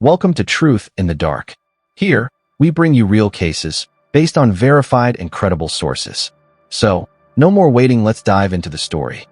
Welcome to Truth in the Dark. Here, we bring you real cases based on verified and credible sources. So, no more waiting, let's dive into the story.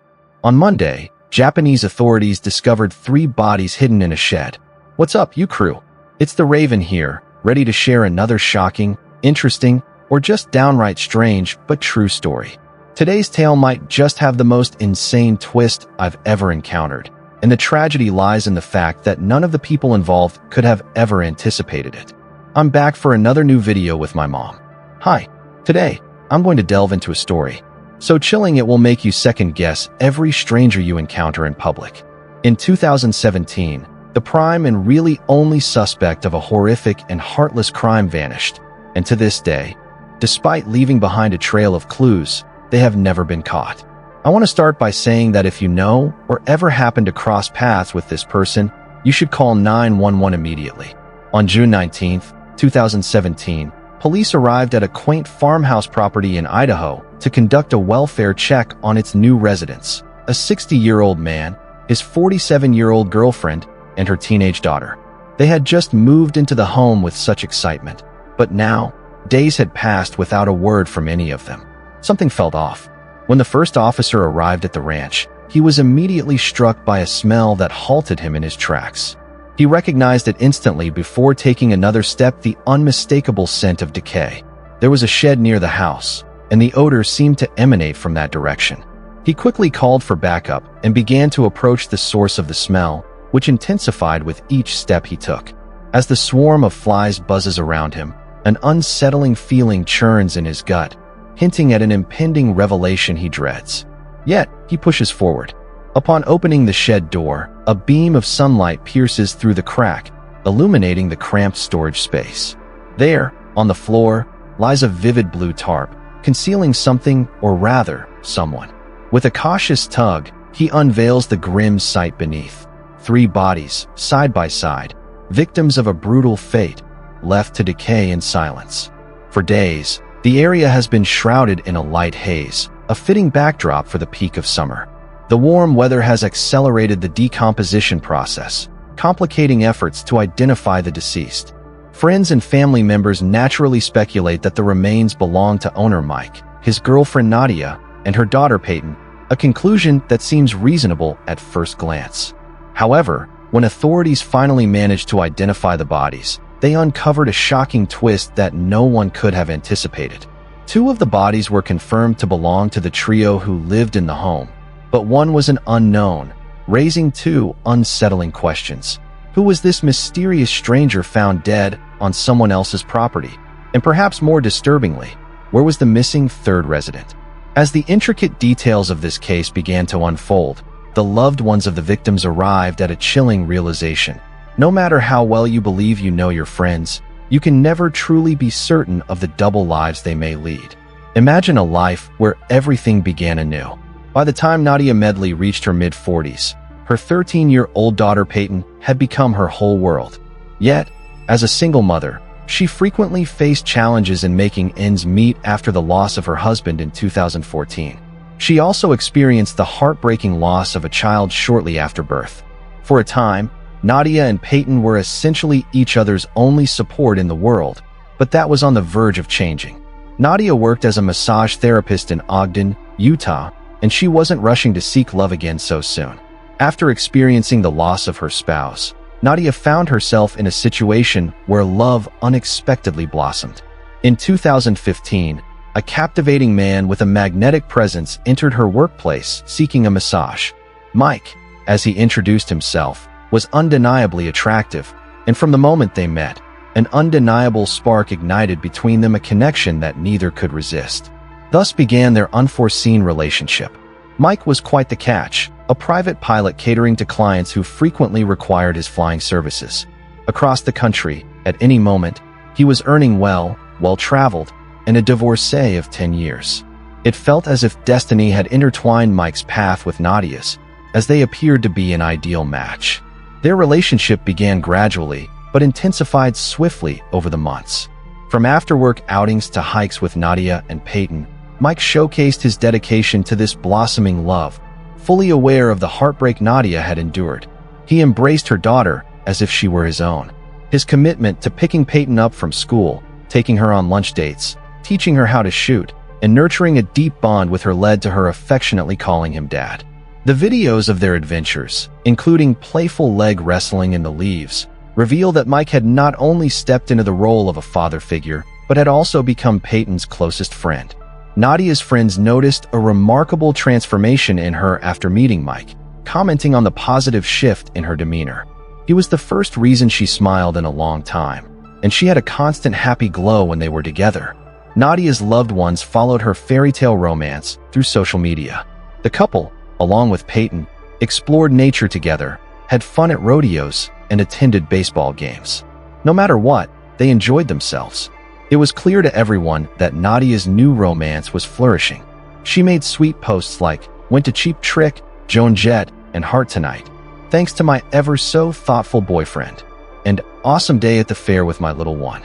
On Monday, Japanese authorities discovered 3 bodies hidden in a shed. What's up, you crew? It's the Raven here, ready to share another shocking, interesting, or just downright strange but true story. Today's tale might just have the most insane twist I've ever encountered, and the tragedy lies in the fact that none of the people involved could have ever anticipated it. I'm back for another new video with my mom. Hi, today, I'm going to delve into a story so chilling it will make you second-guess every stranger you encounter in public. In 2017, the prime and really only suspect of a horrific and heartless crime vanished, and to this day, despite leaving behind a trail of clues, they have never been caught. I want to start by saying that if you know or ever happen to cross paths with this person, you should call 911 immediately. On June 19, 2017, police arrived at a quaint farmhouse property in Idaho to conduct a welfare check on its new residents, a 60-year-old man, his 47-year-old girlfriend, and her teenage daughter. They had just moved into the home with such excitement, but now, days had passed without a word from any of them. Something felt off. When the first officer arrived at the ranch, he was immediately struck by a smell that halted him in his tracks. He recognized it instantly before taking another step: the unmistakable scent of decay. There was a shed near the house, and the odor seemed to emanate from that direction. He quickly called for backup and began to approach the source of the smell, which intensified with each step he took. As the swarm of flies buzzes around him, an unsettling feeling churns in his gut, hinting at an impending revelation he dreads. Yet, he pushes forward. Upon opening the shed door, a beam of sunlight pierces through the crack, illuminating the cramped storage space. There, on the floor, lies a vivid blue tarp, concealing something, or rather, someone. With a cautious tug, he unveils the grim sight beneath. 3 bodies, side by side, victims of a brutal fate, left to decay in silence. For days, the area has been shrouded in a light haze, a fitting backdrop for the peak of summer. The warm weather has accelerated the decomposition process, complicating efforts to identify the deceased. Friends and family members naturally speculate that the remains belong to owner Mike, his girlfriend Nadia, and her daughter Peyton, a conclusion that seems reasonable at first glance. However, when authorities finally managed to identify the bodies, they uncovered a shocking twist that no one could have anticipated. 2 of the bodies were confirmed to belong to the trio who lived in the home, but one was an unknown, raising 2 unsettling questions. Who was this mysterious stranger found dead on someone else's property? And perhaps more disturbingly, where was the missing 3rd resident? As the intricate details of this case began to unfold, the loved ones of the victims arrived at a chilling realization. No matter how well you believe you know your friends, you can never truly be certain of the double lives they may lead. Imagine a life where everything began anew. By the time Nadia Medley reached her mid-40s, her 13-year-old daughter Peyton had become her whole world. Yet, as a single mother, she frequently faced challenges in making ends meet after the loss of her husband in 2014. She also experienced the heartbreaking loss of a child shortly after birth. For a time, Nadia and Peyton were essentially each other's only support in the world, but that was on the verge of changing. Nadia worked as a massage therapist in Ogden, Utah, and she wasn't rushing to seek love again so soon. After experiencing the loss of her spouse, Nadia found herself in a situation where love unexpectedly blossomed. In 2015, a captivating man with a magnetic presence entered her workplace seeking a massage. Mike, as he introduced himself, was undeniably attractive, and from the moment they met, an undeniable spark ignited between them, a connection that neither could resist. Thus began their unforeseen relationship. Mike was quite the catch, a private pilot catering to clients who frequently required his flying services. Across the country, at any moment, he was earning well-traveled, and a divorcee of 10 years. It felt as if destiny had intertwined Mike's path with Nadia's, as they appeared to be an ideal match. Their relationship began gradually, but intensified swiftly over the months. From after-work outings to hikes with Nadia and Peyton, Mike showcased his dedication to this blossoming love, fully aware of the heartbreak Nadia had endured. He embraced her daughter as if she were his own, His commitment to picking Peyton up from school, taking her on lunch dates, teaching her how to shoot, and nurturing a deep bond with her led to her affectionately calling him Dad. The videos of their adventures, including playful leg wrestling in the leaves, reveal that Mike had not only stepped into the role of a father figure, but had also become Peyton's closest friend. Nadia's friends noticed a remarkable transformation in her after meeting Mike, commenting on the positive shift in her demeanor. He was the first reason she smiled in a long time, and she had a constant happy glow when they were together. Nadia's loved ones followed her fairy tale romance through social media. The couple, along with Peyton, explored nature together, had fun at rodeos, and attended baseball games. No matter what, they enjoyed themselves. It was clear to everyone that Nadia's new romance was flourishing. She made sweet posts like, "Went to Cheap Trick, Joan Jett, and Heart tonight. Thanks to my ever so thoughtful boyfriend. And awesome day at the fair with my little one.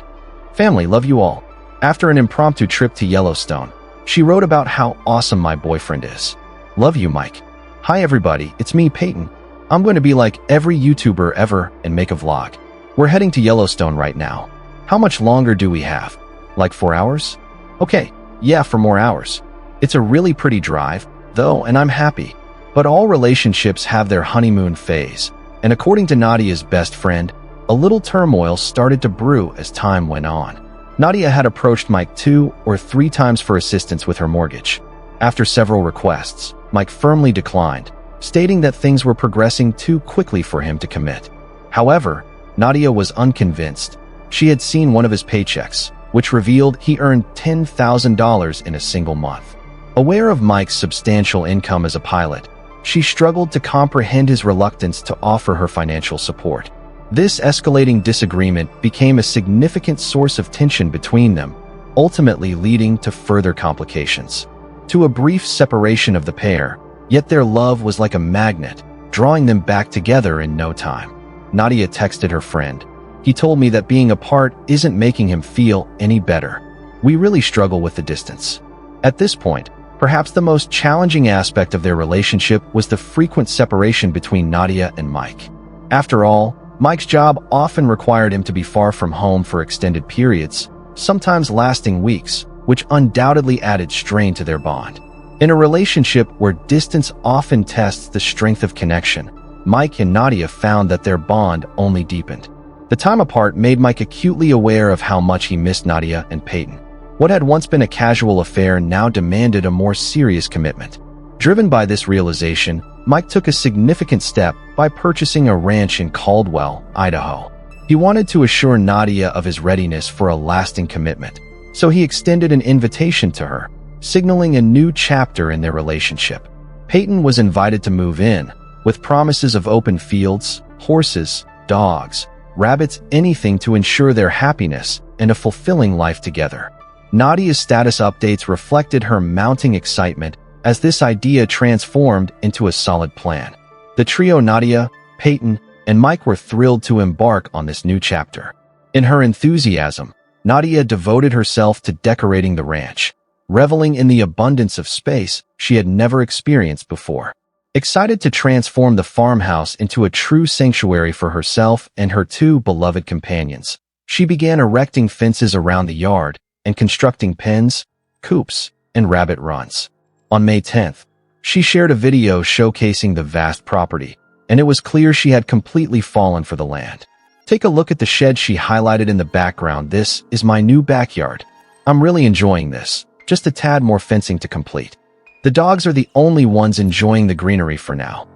Family, love you all." After an impromptu trip to Yellowstone, she wrote about how awesome my boyfriend is. "Love you, Mike. Hi everybody, it's me, Peyton. I'm going to be like every YouTuber ever and make a vlog. We're heading to Yellowstone right now. How much longer do we have? Like 4 hours? Okay, yeah, for more hours. It's a really pretty drive, though, and I'm happy. But all relationships have their honeymoon phase, and according to Nadia's best friend, a little turmoil started to brew as time went on. Nadia had approached Mike 2 or 3 times for assistance with her mortgage. After several requests, Mike firmly declined, stating that things were progressing too quickly for him to commit. However, Nadia was unconvinced. She had seen one of his paychecks, which revealed he earned $10,000 in a single month. Aware of Mike's substantial income as a pilot, she struggled to comprehend his reluctance to offer her financial support. This escalating disagreement became a significant source of tension between them, ultimately leading to further complications. To a brief separation of the pair, yet their love was like a magnet, drawing them back together in no time. Nadia texted her friend, "He told me that being apart isn't making him feel any better. We really struggle with the distance." At this point, perhaps the most challenging aspect of their relationship was the frequent separation between Nadia and Mike. After all, Mike's job often required him to be far from home for extended periods, sometimes lasting weeks, which undoubtedly added strain to their bond. In a relationship where distance often tests the strength of connection, Mike and Nadia found that their bond only deepened. The time apart made Mike acutely aware of how much he missed Nadia and Peyton. What had once been a casual affair now demanded a more serious commitment. Driven by this realization, Mike took a significant step by purchasing a ranch in Caldwell, Idaho. He wanted to assure Nadia of his readiness for a lasting commitment, so he extended an invitation to her, signaling a new chapter in their relationship. Peyton was invited to move in, with promises of open fields, horses, dogs, rabbits, anything to ensure their happiness and a fulfilling life together. Nadia's status updates reflected her mounting excitement as this idea transformed into a solid plan. The trio Nadia, Peyton, and Mike were thrilled to embark on this new chapter. In her enthusiasm, Nadia devoted herself to decorating the ranch, reveling in the abundance of space she had never experienced before. Excited to transform the farmhouse into a true sanctuary for herself and her 2 beloved companions, she began erecting fences around the yard and constructing pens, coops, and rabbit runs. On May 10th, she shared a video showcasing the vast property, and it was clear she had completely fallen for the land. "Take a look at the shed," she highlighted in the background. "This is my new backyard. I'm really enjoying this. Just a tad more fencing to complete. The dogs are the only ones enjoying the greenery for now.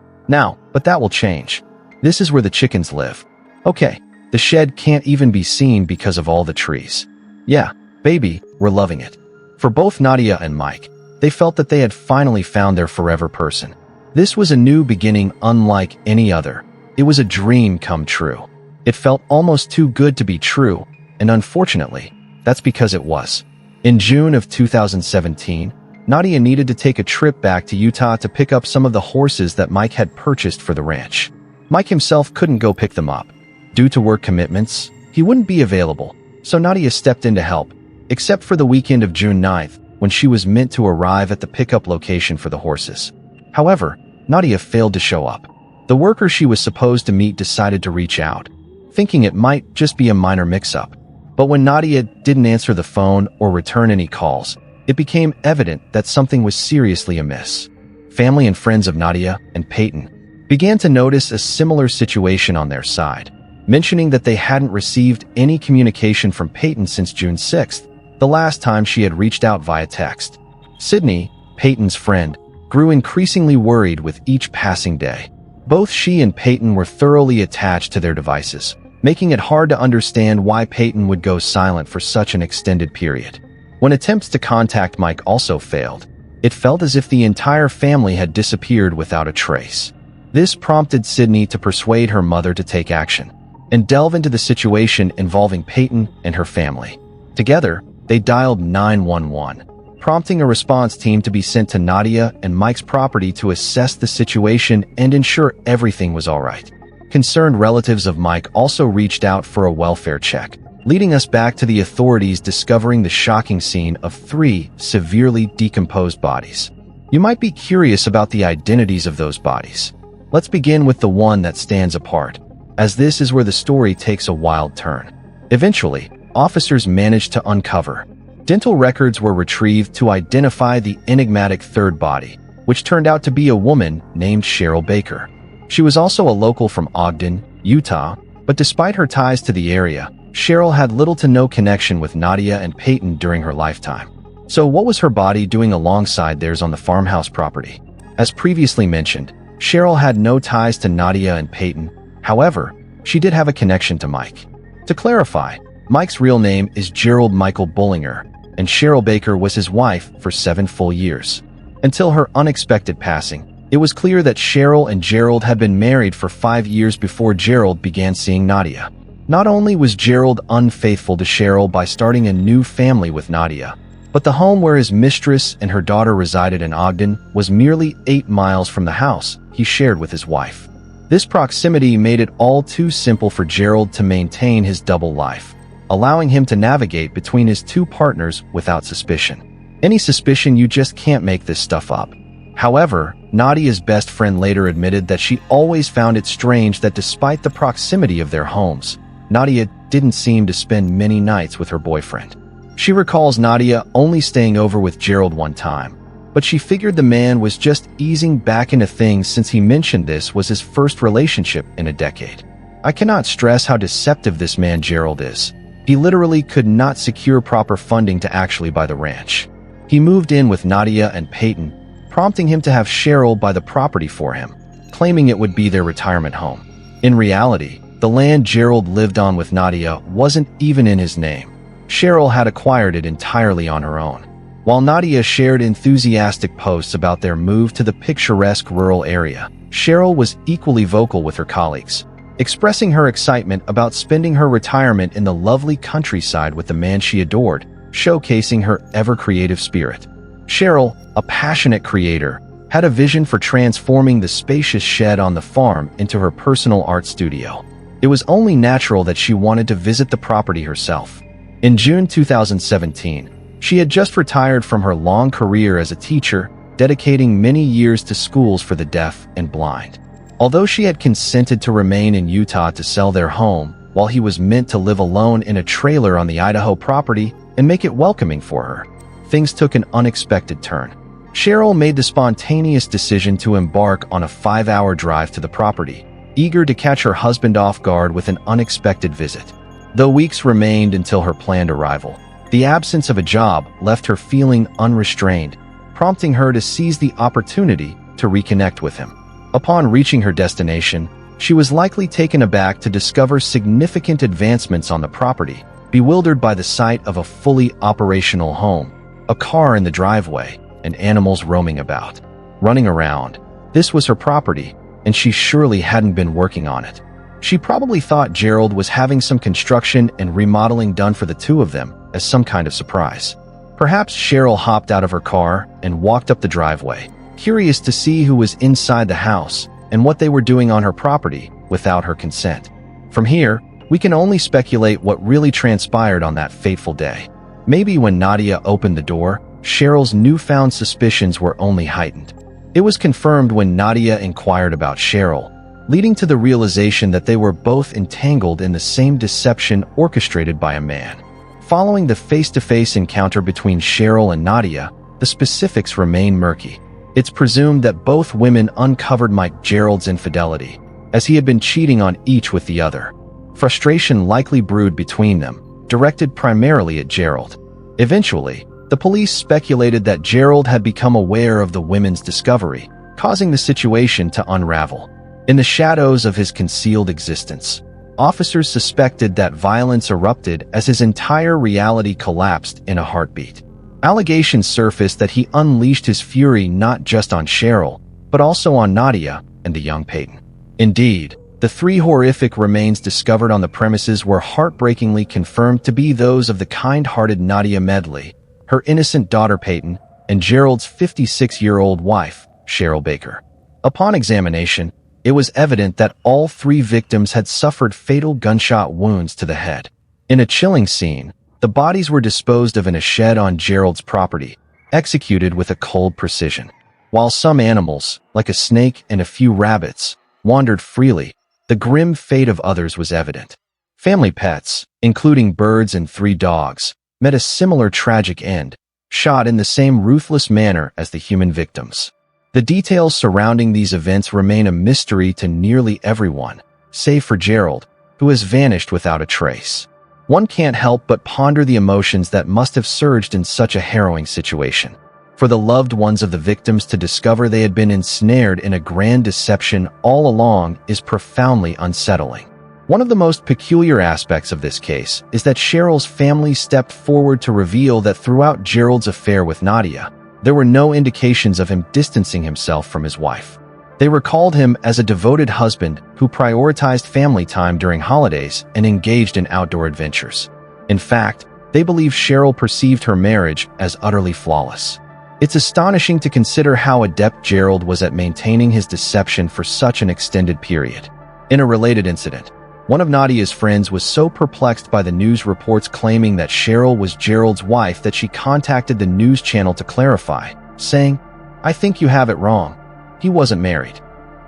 But that will change. This is where the chickens live. Okay, the shed can't even be seen because of all the trees. Yeah, baby, we're loving it." For both Nadia and Mike, they felt that they had finally found their forever person. This was a new beginning unlike any other. It was a dream come true. It felt almost too good to be true, and unfortunately, that's because it was. In June of 2017, Nadia needed to take a trip back to Utah to pick up some of the horses that Mike had purchased for the ranch. Mike himself couldn't go pick them up. Due to work commitments, he wouldn't be available, so Nadia stepped in to help, except for the weekend of June 9th, when she was meant to arrive at the pickup location for the horses. However, Nadia failed to show up. The worker she was supposed to meet decided to reach out. thinking it might just be a minor mix-up. But when Nadia didn't answer the phone or return any calls, it became evident that something was seriously amiss. Family and friends of Nadia and Peyton began to notice a similar situation on their side, mentioning that they hadn't received any communication from Peyton since June 6th, the last time she had reached out via text. Sydney, Peyton's friend, grew increasingly worried with each passing day. Both she and Peyton were thoroughly attached to their devices, making it hard to understand why Peyton would go silent for such an extended period. When attempts to contact Mike also failed, it felt as if the entire family had disappeared without a trace. This prompted Sydney to persuade her mother to take action and delve into the situation involving Peyton and her family. Together, they dialed 911, prompting a response team to be sent to Nadia and Mike's property to assess the situation and ensure everything was all right. Concerned relatives of Mike also reached out for a welfare check, leading us back to the authorities discovering the shocking scene of 3 severely decomposed bodies. You might be curious about the identities of those bodies. Let's begin with the one that stands apart, as this is where the story takes a wild turn. Eventually, officers managed to uncover. Dental records were retrieved to identify the enigmatic third body, which turned out to be a woman named Cheryl Baker. She was also a local from Ogden, Utah, but despite her ties to the area, Cheryl had little to no connection with Nadia and Peyton during her lifetime. So what was her body doing alongside theirs on the farmhouse property? As previously mentioned, Cheryl had no ties to Nadia and Peyton. However, she did have a connection to Mike. To clarify, Mike's real name is Gerald Michael Bullinger, and Cheryl Baker was his wife for 7 full years. Until her unexpected passing, it was clear that Cheryl and Gerald had been married for 5 years before Gerald began seeing Nadia. Not only was Gerald unfaithful to Cheryl by starting a new family with Nadia, but the home where his mistress and her daughter resided in Ogden was merely 8 miles from the house he shared with his wife. This proximity made it all too simple for Gerald to maintain his double life, allowing him to navigate between his 2 partners without suspicion. Any suspicion, you just can't make this stuff up. However, Nadia's best friend later admitted that she always found it strange that despite the proximity of their homes, Nadia didn't seem to spend many nights with her boyfriend. She recalls Nadia only staying over with Gerald one time, but she figured the man was just easing back into things since he mentioned this was his first relationship in a decade. I cannot stress how deceptive this man Gerald is. He literally could not secure proper funding to actually buy the ranch. He moved in with Nadia and Peyton, prompting him to have Cheryl buy the property for him, claiming it would be their retirement home. In reality, the land Gerald lived on with Nadia wasn't even in his name. Cheryl had acquired it entirely on her own. While Nadia shared enthusiastic posts about their move to the picturesque rural area, Cheryl was equally vocal with her colleagues, expressing her excitement about spending her retirement in the lovely countryside with the man she adored, showcasing her ever-creative spirit. Cheryl, a passionate creator, had a vision for transforming the spacious shed on the farm into her personal art studio. It was only natural that she wanted to visit the property herself. In June 2017, she had just retired from her long career as a teacher, dedicating many years to schools for the deaf and blind. Although she had consented to remain in Utah to sell their home, while he was meant to live alone in a trailer on the Idaho property and make it welcoming for her, things took an unexpected turn. Cheryl made the spontaneous decision to embark on a 5-hour drive to the property, eager to catch her husband off guard with an unexpected visit. Though weeks remained until her planned arrival, the absence of a job left her feeling unrestrained, prompting her to seize the opportunity to reconnect with him. Upon reaching her destination, she was likely taken aback to discover significant advancements on the property, bewildered by the sight of a fully operational home, a car in the driveway, and animals roaming about. Running around. This was her property, and she surely hadn't been working on it. She probably thought Gerald was having some construction and remodeling done for the 2 of them as some kind of surprise. Perhaps Cheryl hopped out of her car and walked up the driveway, curious to see who was inside the house and what they were doing on her property without her consent. From here, we can only speculate what really transpired on that fateful day. Maybe when Nadia opened the door, Cheryl's newfound suspicions were only heightened. It was confirmed when Nadia inquired about Cheryl, leading to the realization that they were both entangled in the same deception orchestrated by a man. Following the face-to-face encounter between Cheryl and Nadia, the specifics remain murky. It's presumed that both women uncovered Mike Gerald's infidelity, as he had been cheating on each with the other. Frustration likely brewed between them, directed primarily at Gerald. Eventually, the police speculated that Gerald had become aware of the women's discovery, causing the situation to unravel. In the shadows of his concealed existence, officers suspected that violence erupted as his entire reality collapsed in a heartbeat. Allegations surfaced that he unleashed his fury not just on Cheryl, but also on Nadia and the young Peyton. Indeed, the 3 horrific remains discovered on the premises were heartbreakingly confirmed to be those of the kind-hearted Nadia Medley, her innocent daughter Peyton, and Gerald's 56-year-old wife, Cheryl Baker. Upon examination, it was evident that all 3 victims had suffered fatal gunshot wounds to the head. In a chilling scene, the bodies were disposed of in a shed on Gerald's property, executed with a cold precision. While some animals, like a snake and a few rabbits, wandered freely, the grim fate of others was evident. Family pets, including birds and 3 dogs, met a similar tragic end, shot in the same ruthless manner as the human victims. The details surrounding these events remain a mystery to nearly everyone, save for Gerald, who has vanished without a trace. One can't help but ponder the emotions that must have surged in such a harrowing situation. For the loved ones of the victims to discover they had been ensnared in a grand deception all along is profoundly unsettling. One of the most peculiar aspects of this case is that Cheryl's family stepped forward to reveal that throughout Gerald's affair with Nadia, there were no indications of him distancing himself from his wife. They recalled him as a devoted husband who prioritized family time during holidays and engaged in outdoor adventures. In fact, they believe Cheryl perceived her marriage as utterly flawless. It's astonishing to consider how adept Gerald was at maintaining his deception for such an extended period. In a related incident, one of Nadia's friends was so perplexed by the news reports claiming that Cheryl was Gerald's wife that she contacted the news channel to clarify, saying, "I think you have it wrong. He wasn't married."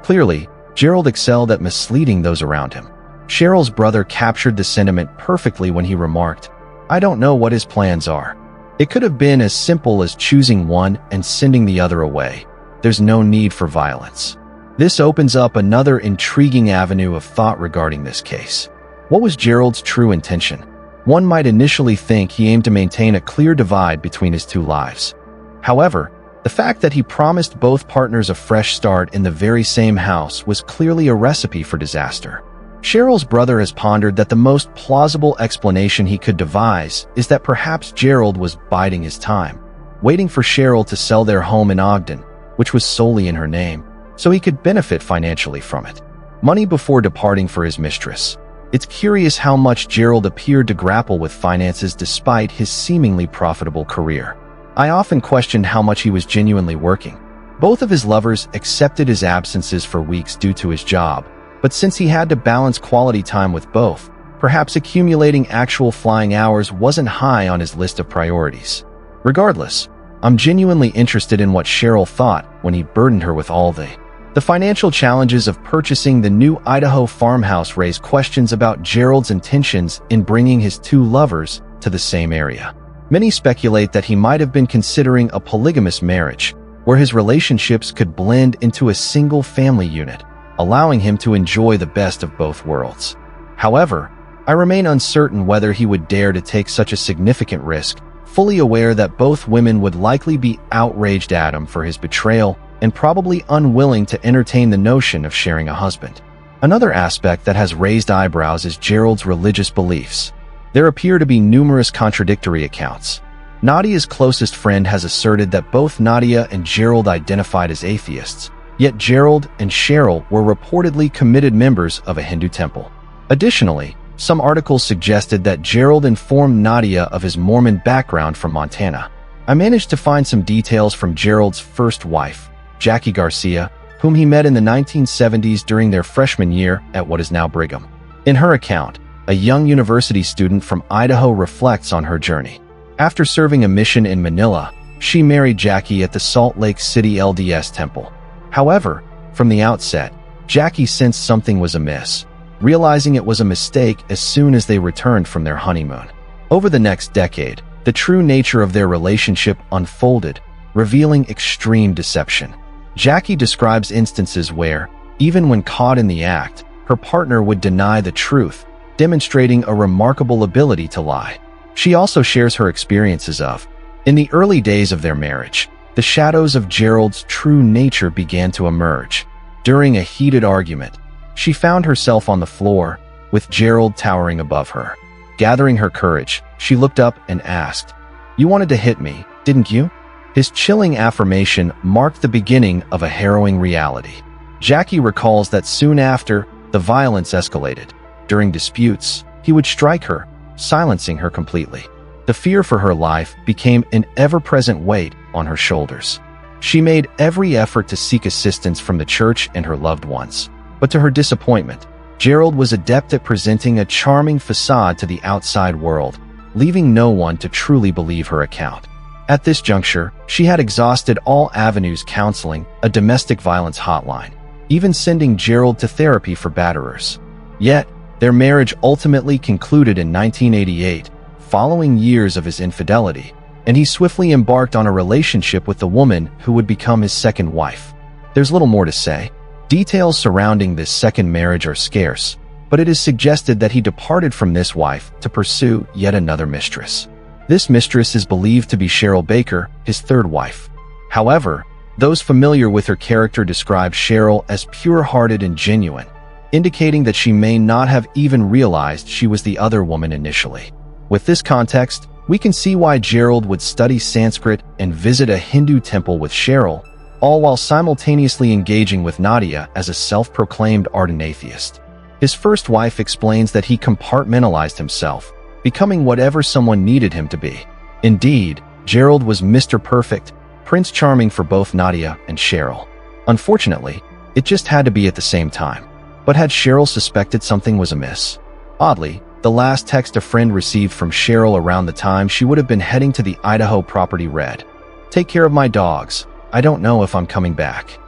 Clearly, Gerald excelled at misleading those around him. Cheryl's brother captured the sentiment perfectly when he remarked, "I don't know what his plans are. It could have been as simple as choosing one and sending the other away. There's no need for violence." This opens up another intriguing avenue of thought regarding this case. What was Gerald's true intention? One might initially think he aimed to maintain a clear divide between his 2 lives. However, the fact that he promised both partners a fresh start in the very same house was clearly a recipe for disaster. Cheryl's brother has pondered that the most plausible explanation he could devise is that perhaps Gerald was biding his time, waiting for Cheryl to sell their home in Ogden, which was solely in her name, so he could benefit financially from it. Money before departing for his mistress. It's curious how much Gerald appeared to grapple with finances despite his seemingly profitable career. I often questioned how much he was genuinely working. Both of his lovers accepted his absences for weeks due to his job, but since he had to balance quality time with both, perhaps accumulating actual flying hours wasn't high on his list of priorities. Regardless, I'm genuinely interested in what Cheryl thought when he burdened her with all the financial challenges of purchasing the new Idaho farmhouse raise questions about Gerald's intentions in bringing his 2 lovers to the same area. Many speculate that he might have been considering a polygamous marriage, where his relationships could blend into a single family unit, allowing him to enjoy the best of both worlds. However, I remain uncertain whether he would dare to take such a significant risk, fully aware that both women would likely be outraged at him for his betrayal and probably unwilling to entertain the notion of sharing a husband. Another aspect that has raised eyebrows is Gerald's religious beliefs. There appear to be numerous contradictory accounts. Nadia's closest friend has asserted that both Nadia and Gerald identified as atheists, yet Gerald and Cheryl were reportedly committed members of a Hindu temple. Additionally, some articles suggested that Gerald informed Nadia of his Mormon background from Montana. I managed to find some details from Gerald's first wife, Jackie Garcia, whom he met in the 1970s during their freshman year at what is now Brigham. In her account, a young university student from Idaho reflects on her journey. After serving a mission in Manila, she married Jackie at the Salt Lake City LDS Temple. However, from the outset, Jackie sensed something was amiss, realizing it was a mistake as soon as they returned from their honeymoon. Over the next decade, the true nature of their relationship unfolded, revealing extreme deception. Jackie describes instances where, even when caught in the act, her partner would deny the truth, demonstrating a remarkable ability to lie. She also shares her experiences of, in the early days of their marriage, the shadows of Gerald's true nature began to emerge. During a heated argument, she found herself on the floor, with Gerald towering above her. Gathering her courage, she looked up and asked, "You wanted to hit me, didn't you?" His chilling affirmation marked the beginning of a harrowing reality. Jackie recalls that soon after, the violence escalated. During disputes, he would strike her, silencing her completely. The fear for her life became an ever-present weight on her shoulders. She made every effort to seek assistance from the church and her loved ones. But to her disappointment, Gerald was adept at presenting a charming facade to the outside world, leaving no one to truly believe her account. At this juncture, she had exhausted all avenues: counseling, a domestic violence hotline, even sending Gerald to therapy for batterers. Yet, their marriage ultimately concluded in 1988, following years of his infidelity, and he swiftly embarked on a relationship with the woman who would become his second wife. There's little more to say. Details surrounding this second marriage are scarce, but it is suggested that he departed from this wife to pursue yet another mistress. This mistress is believed to be Cheryl Baker, his third wife. However, those familiar with her character describe Cheryl as pure-hearted and genuine, indicating that she may not have even realized she was the other woman initially. With this context, we can see why Gerald would study Sanskrit and visit a Hindu temple with Cheryl, all while simultaneously engaging with Nadia as a self-proclaimed ardent atheist. His first wife explains that he compartmentalized himself, becoming whatever someone needed him to be. Indeed, Gerald was Mr. Perfect, Prince Charming for both Nadia and Cheryl. Unfortunately, it just had to be at the same time. But had Cheryl suspected something was amiss? Oddly, the last text a friend received from Cheryl around the time she would have been heading to the Idaho property read, "Take care of my dogs. I don't know if I'm coming back."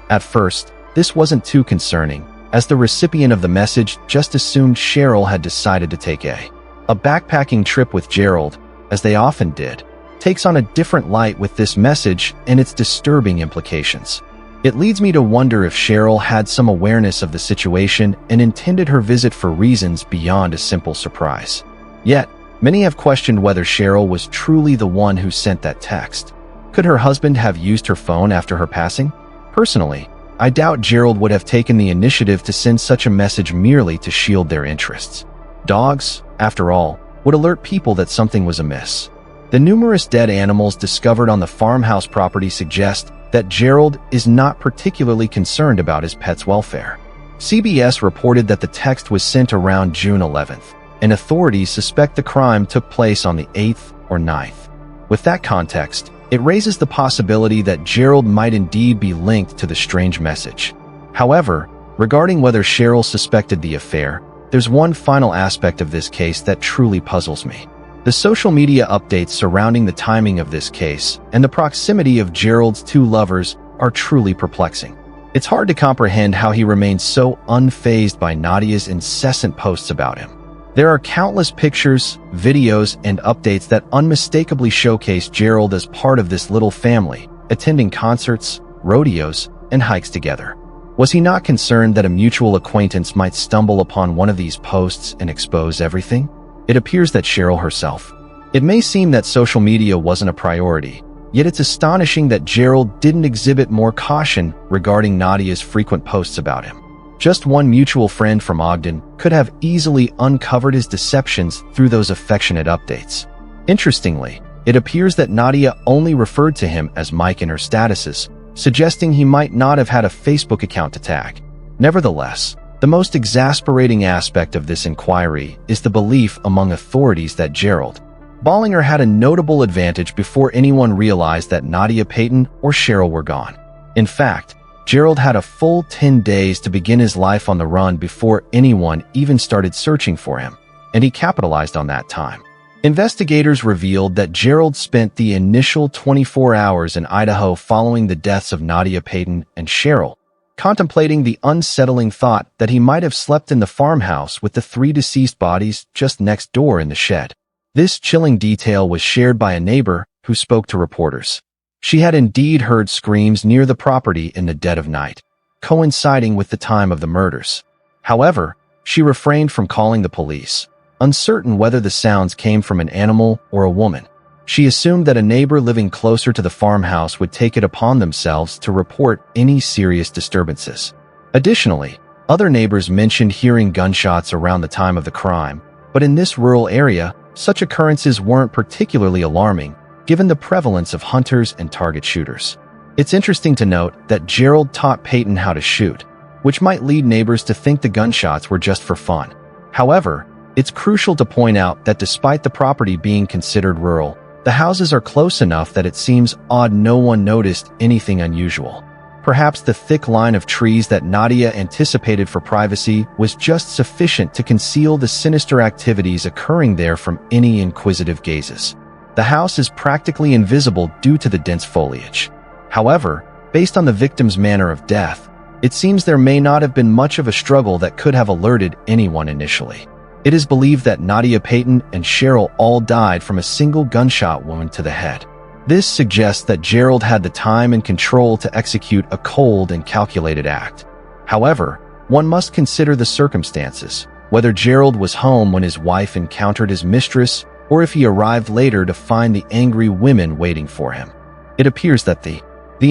At first, this wasn't too concerning, as the recipient of the message just assumed Cheryl had decided to take a backpacking trip with Gerald, as they often did, takes on a different light with this message and its disturbing implications. It leads me to wonder if Cheryl had some awareness of the situation and intended her visit for reasons beyond a simple surprise. Yet, many have questioned whether Cheryl was truly the one who sent that text. Could her husband have used her phone after her passing? Personally, I doubt Gerald would have taken the initiative to send such a message merely to shield their interests. Dogs, after all, would alert people that something was amiss. The numerous dead animals discovered on the farmhouse property suggest that Gerald is not particularly concerned about his pet's welfare. CBS reported that the text was sent around June 11th, and authorities suspect the crime took place on the 8th or 9th. With that context, it raises the possibility that Gerald might indeed be linked to the strange message. However, regarding whether Cheryl suspected the affair, there's one final aspect of this case that truly puzzles me. The social media updates surrounding the timing of this case and the proximity of Gerald's two lovers are truly perplexing. It's hard to comprehend how he remained so unfazed by Nadia's incessant posts about him. There are countless pictures, videos, and updates that unmistakably showcase Gerald as part of this little family, attending concerts, rodeos, and hikes together. Was he not concerned that a mutual acquaintance might stumble upon one of these posts and expose everything? It appears that Cheryl herself. It may seem that social media wasn't a priority, yet it's astonishing that Gerald didn't exhibit more caution regarding Nadia's frequent posts about him. Just one mutual friend from Ogden could have easily uncovered his deceptions through those affectionate updates. Interestingly, it appears that Nadia only referred to him as Mike in her statuses, suggesting he might not have had a Facebook account to tag. Nevertheless, the most exasperating aspect of this inquiry is the belief among authorities that Gerald Bollinger had a notable advantage before anyone realized that Nadia Payton or Cheryl were gone. In fact, Gerald had a full 10 days to begin his life on the run before anyone even started searching for him, and he capitalized on that time. Investigators revealed that Gerald spent the initial 24 hours in Idaho following the deaths of Nadia Payton and Cheryl, contemplating the unsettling thought that he might have slept in the farmhouse with the 3 deceased bodies just next door in the shed. This chilling detail was shared by a neighbor who spoke to reporters. She had indeed heard screams near the property in the dead of night, coinciding with the time of the murders. However, she refrained from calling the police, uncertain whether the sounds came from an animal or a woman. She assumed that a neighbor living closer to the farmhouse would take it upon themselves to report any serious disturbances. Additionally, other neighbors mentioned hearing gunshots around the time of the crime, but in this rural area, such occurrences weren't particularly alarming, given the prevalence of hunters and target shooters. It's interesting to note that Gerald taught Peyton how to shoot, which might lead neighbors to think the gunshots were just for fun. However, it's crucial to point out that despite the property being considered rural, the houses are close enough that it seems odd no one noticed anything unusual. Perhaps the thick line of trees that Nadia anticipated for privacy was just sufficient to conceal the sinister activities occurring there from any inquisitive gazes. The house is practically invisible due to the dense foliage. However, based on the victim's manner of death, it seems there may not have been much of a struggle that could have alerted anyone initially. It is believed that Nadia Peyton and Cheryl all died from a single gunshot wound to the head. This suggests that Gerald had the time and control to execute a cold and calculated act. However, one must consider the circumstances, whether Gerald was home when his wife encountered his mistress or if he arrived later to find the angry women waiting for him. It appears that the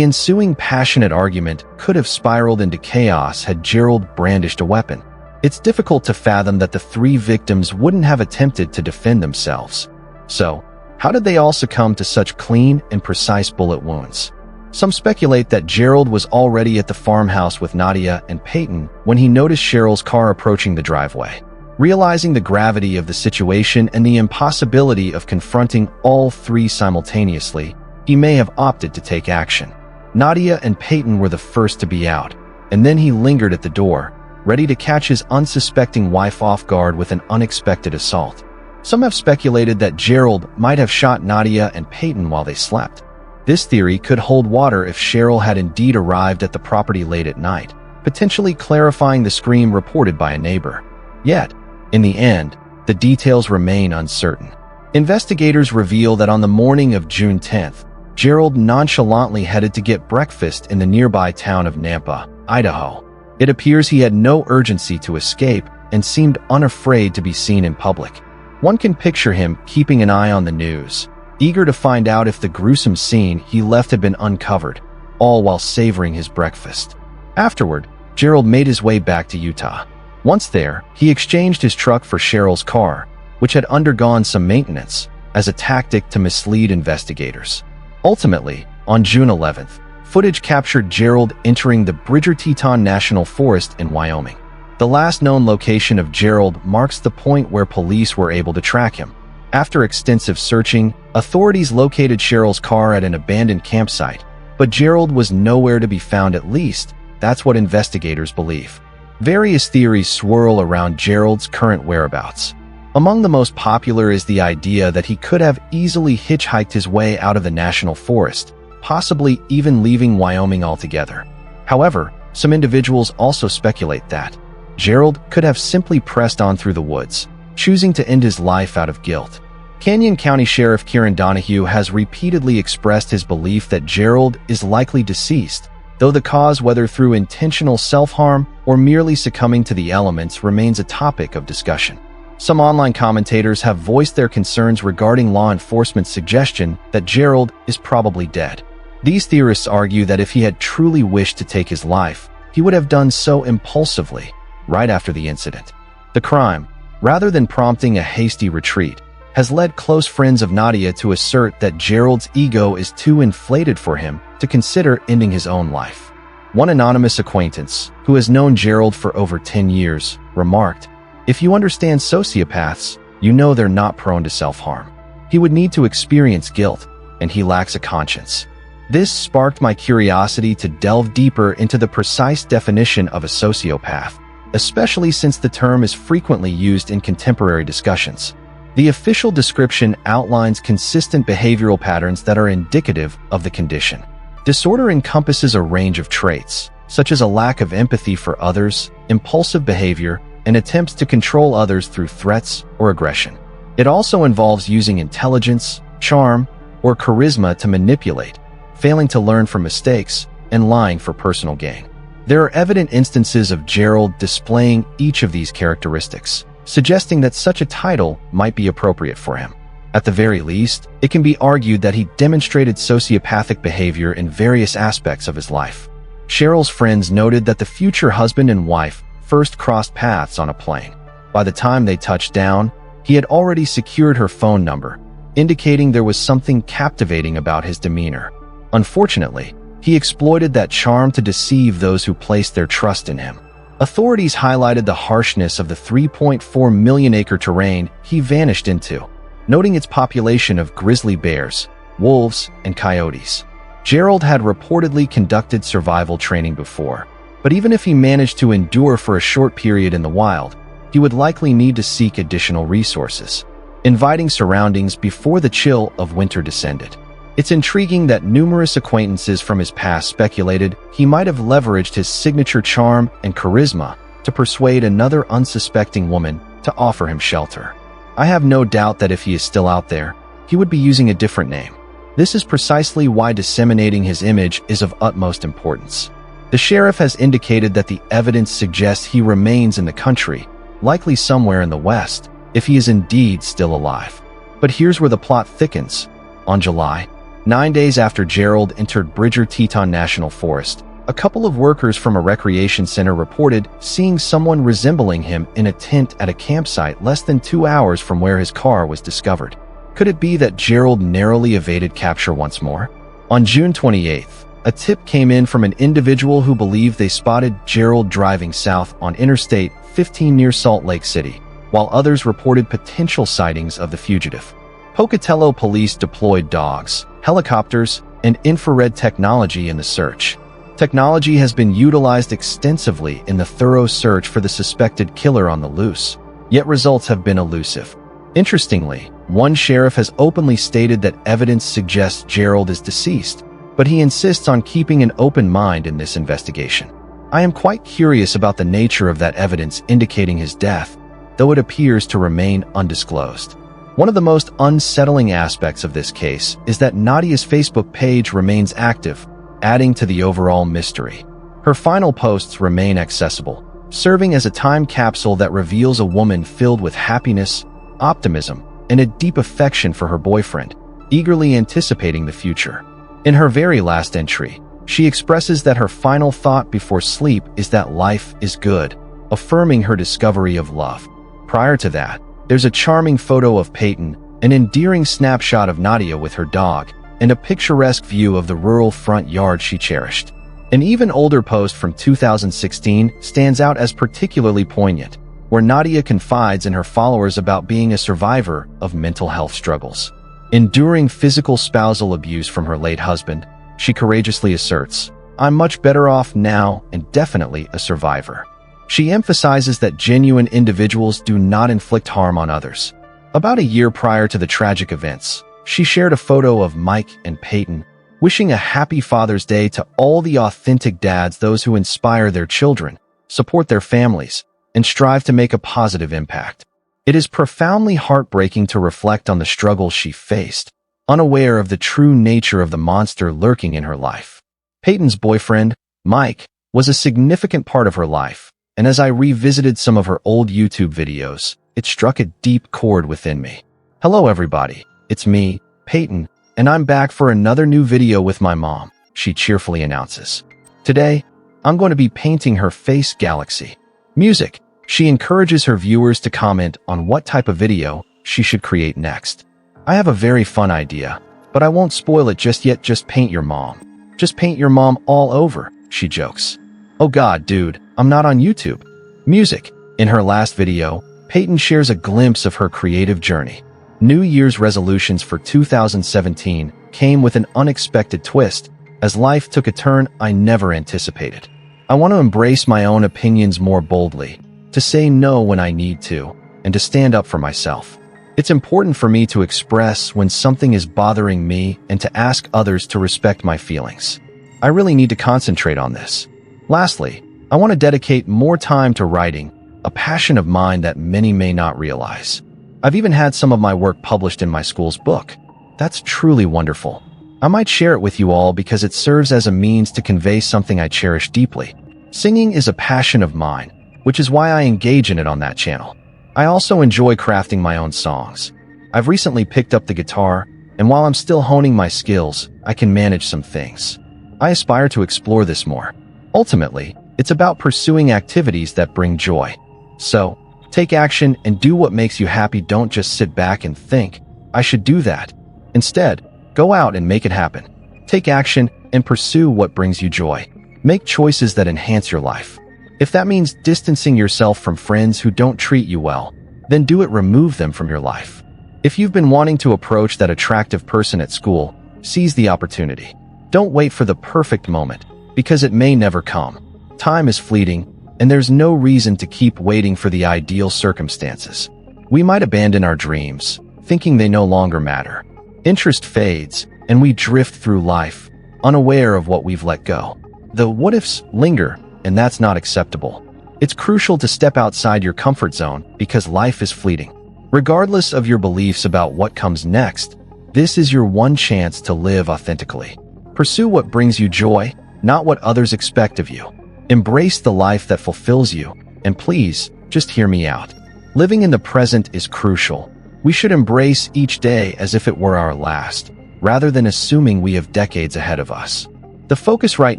ensuing passionate argument could have spiraled into chaos had Gerald brandished a weapon. It's difficult to fathom that the 3 victims wouldn't have attempted to defend themselves. So, how did they all succumb to such clean and precise bullet wounds? Some speculate that Gerald was already at the farmhouse with Nadia and Peyton when he noticed Cheryl's car approaching the driveway. Realizing the gravity of the situation and the impossibility of confronting all 3 simultaneously, he may have opted to take action. Nadia and Peyton were the first to be out, and then he lingered at the door, ready to catch his unsuspecting wife off guard with an unexpected assault. Some have speculated that Gerald might have shot Nadia and Peyton while they slept. This theory could hold water if Cheryl had indeed arrived at the property late at night, potentially clarifying the scream reported by a neighbor. Yet, in the end, the details remain uncertain. Investigators reveal that on the morning of June 10th, Gerald nonchalantly headed to get breakfast in the nearby town of Nampa, Idaho. It appears he had no urgency to escape and seemed unafraid to be seen in public. One can picture him keeping an eye on the news, eager to find out if the gruesome scene he left had been uncovered, all while savoring his breakfast. Afterward, Gerald made his way back to Utah. Once there, he exchanged his truck for Cheryl's car, which had undergone some maintenance, as a tactic to mislead investigators. Ultimately, on June 11th, footage captured Gerald entering the Bridger-Teton National Forest in Wyoming. The last known location of Gerald marks the point where police were able to track him. After extensive searching, authorities located Cheryl's car at an abandoned campsite, but Gerald was nowhere to be found. At least, that's what investigators believe. Various theories swirl around Gerald's current whereabouts. Among the most popular is the idea that he could have easily hitchhiked his way out of the national forest, possibly even leaving Wyoming altogether. However, some individuals also speculate that Gerald could have simply pressed on through the woods, choosing to end his life out of guilt. Canyon County Sheriff Kieran Donahue has repeatedly expressed his belief that Gerald is likely deceased, though the cause, whether through intentional self-harm or merely succumbing to the elements, remains a topic of discussion. Some online commentators have voiced their concerns regarding law enforcement's suggestion that Gerald is probably dead. These theorists argue that if he had truly wished to take his life, he would have done so impulsively, right after the incident. The crime, rather than prompting a hasty retreat, has led close friends of Nadia to assert that Gerald's ego is too inflated for him to consider ending his own life. One anonymous acquaintance, who has known Gerald for over 10 years, remarked, "If you understand sociopaths, you know they're not prone to self-harm. He would need to experience guilt, and he lacks a conscience." This sparked my curiosity to delve deeper into the precise definition of a sociopath, especially since the term is frequently used in contemporary discussions. The official description outlines consistent behavioral patterns that are indicative of the condition. Disorder encompasses a range of traits, such as a lack of empathy for others, impulsive behavior, and attempts to control others through threats or aggression. It also involves using intelligence, charm, or charisma to manipulate, failing to learn from mistakes, and lying for personal gain. There are evident instances of Gerald displaying each of these characteristics, suggesting that such a title might be appropriate for him. At the very least, it can be argued that he demonstrated sociopathic behavior in various aspects of his life. Cheryl's friends noted that the future husband and wife first crossed paths on a plane. By the time they touched down, he had already secured her phone number, indicating there was something captivating about his demeanor. Unfortunately, he exploited that charm to deceive those who placed their trust in him. Authorities highlighted the harshness of the 3.4 million acre terrain he vanished into, noting its population of grizzly bears, wolves, and coyotes. Gerald had reportedly conducted survival training before, but even if he managed to endure for a short period in the wild, he would likely need to seek additional resources, inviting surroundings before the chill of winter descended. It's intriguing that numerous acquaintances from his past speculated he might have leveraged his signature charm and charisma to persuade another unsuspecting woman to offer him shelter. I have no doubt that if he is still out there, he would be using a different name. This is precisely why disseminating his image is of utmost importance. The sheriff has indicated that the evidence suggests he remains in the country, likely somewhere in the West, if he is indeed still alive. But here's where the plot thickens. On July 9 days after Gerald entered Bridger Teton National Forest, a couple of workers from a recreation center reported seeing someone resembling him in a tent at a campsite less than 2 hours from where his car was discovered. Could it be that Gerald narrowly evaded capture once more? On June 28th, a tip came in from an individual who believed they spotted Gerald driving south on Interstate 15 near Salt Lake City, while others reported potential sightings of the fugitive. Pocatello police deployed dogs, helicopters, and infrared technology in the search. Technology has been utilized extensively in the thorough search for the suspected killer on the loose, yet results have been elusive. Interestingly, one sheriff has openly stated that evidence suggests Gerald is deceased, but he insists on keeping an open mind in this investigation. I am quite curious about the nature of that evidence indicating his death, though it appears to remain undisclosed. One of the most unsettling aspects of this case is that Nadia's Facebook page remains active, adding to the overall mystery. Her final posts remain accessible, serving as a time capsule that reveals a woman filled with happiness, optimism, and a deep affection for her boyfriend, eagerly anticipating the future. In her very last entry, she expresses that her final thought before sleep is that life is good, affirming her discovery of love. Prior to that, there's a charming photo of Peyton, an endearing snapshot of Nadia with her dog, and a picturesque view of the rural front yard she cherished. An even older post from 2016 stands out as particularly poignant, where Nadia confides in her followers about being a survivor of mental health struggles. Enduring physical spousal abuse from her late husband, she courageously asserts, "I'm much better off now and definitely a survivor." She emphasizes that genuine individuals do not inflict harm on others. About a year prior to the tragic events, she shared a photo of Mike and Peyton, wishing a happy Father's Day to all the authentic dads, those who inspire their children, support their families, and strive to make a positive impact. It is profoundly heartbreaking to reflect on the struggles she faced, unaware of the true nature of the monster lurking in her life. Peyton's boyfriend, Mike, was a significant part of her life, and as I revisited some of her old YouTube videos, it struck a deep chord within me. Hello everybody, it's me, Peyton, and I'm back for another new video with my mom, she cheerfully announces. Today, I'm going to be painting her face galaxy. Music. She encourages her viewers to comment on what type of video she should create next. I have a very fun idea, but I won't spoil it just yet. Just paint your mom. Just paint your mom all over, she jokes. Oh god, dude, I'm not on YouTube. Music. In her last video, Peyton shares a glimpse of her creative journey. New Year's resolutions for 2017 came with an unexpected twist, as life took a turn I never anticipated. I want to embrace my own opinions more boldly, to say no when I need to, and to stand up for myself. It's important for me to express when something is bothering me and to ask others to respect my feelings. I really need to concentrate on this. Lastly, I want to dedicate more time to writing, a passion of mine that many may not realize. I've even had some of my work published in my school's book. That's truly wonderful. I might share it with you all because it serves as a means to convey something I cherish deeply. Singing is a passion of mine, which is why I engage in it on that channel. I also enjoy crafting my own songs. I've recently picked up the guitar, and while I'm still honing my skills, I can manage some things. I aspire to explore this more. Ultimately, it's about pursuing activities that bring joy. So, take action and do what makes you happy. Don't just sit back and think, I should do that. Instead, go out and make it happen. Take action and pursue what brings you joy. Make choices that enhance your life. If that means distancing yourself from friends who don't treat you well, then do it. Remove them from your life. If you've been wanting to approach that attractive person at school, seize the opportunity. Don't wait for the perfect moment, because it may never come. Time is fleeting, and there's no reason to keep waiting for the ideal circumstances. We might abandon our dreams, thinking they no longer matter. Interest fades, and we drift through life, unaware of what we've let go. The what-ifs linger, and that's not acceptable. It's crucial to step outside your comfort zone because life is fleeting. Regardless of your beliefs about what comes next, this is your one chance to live authentically. Pursue what brings you joy, not what others expect of you. Embrace the life that fulfills you, and please, just hear me out. Living in the present is crucial. We should embrace each day as if it were our last, rather than assuming we have decades ahead of us. The focus right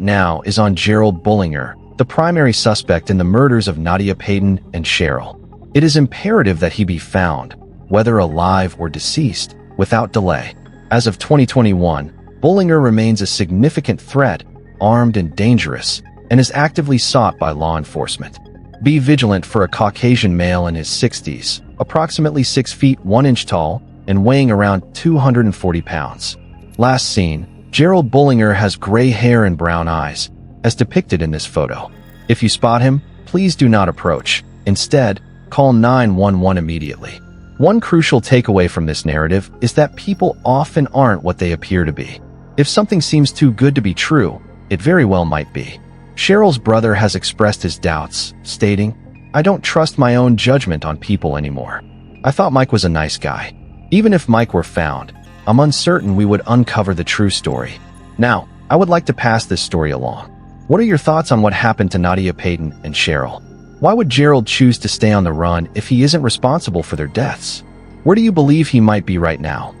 now is on Gerald Bullinger, the primary suspect in the murders of Nadia Payton and Cheryl. It is imperative that he be found, whether alive or deceased, without delay. As of 2021, Bullinger remains a significant threat, armed and dangerous, and is actively sought by law enforcement. Be vigilant for a Caucasian male in his 60s, approximately 6 feet 1 inch tall, and weighing around 240 pounds. Last seen, Gerald Bullinger has gray hair and brown eyes, as depicted in this photo. If you spot him, please do not approach. Instead, call 911 immediately. One crucial takeaway from this narrative is that people often aren't what they appear to be. If something seems too good to be true, it very well might be. Cheryl's brother has expressed his doubts, stating, "I don't trust my own judgment on people anymore. I thought Mike was a nice guy. Even if Mike were found, I'm uncertain we would uncover the true story." Now, I would like to pass this story along. What are your thoughts on what happened to Nadia Payton and Cheryl? Why would Gerald choose to stay on the run if he isn't responsible for their deaths? Where do you believe he might be right now?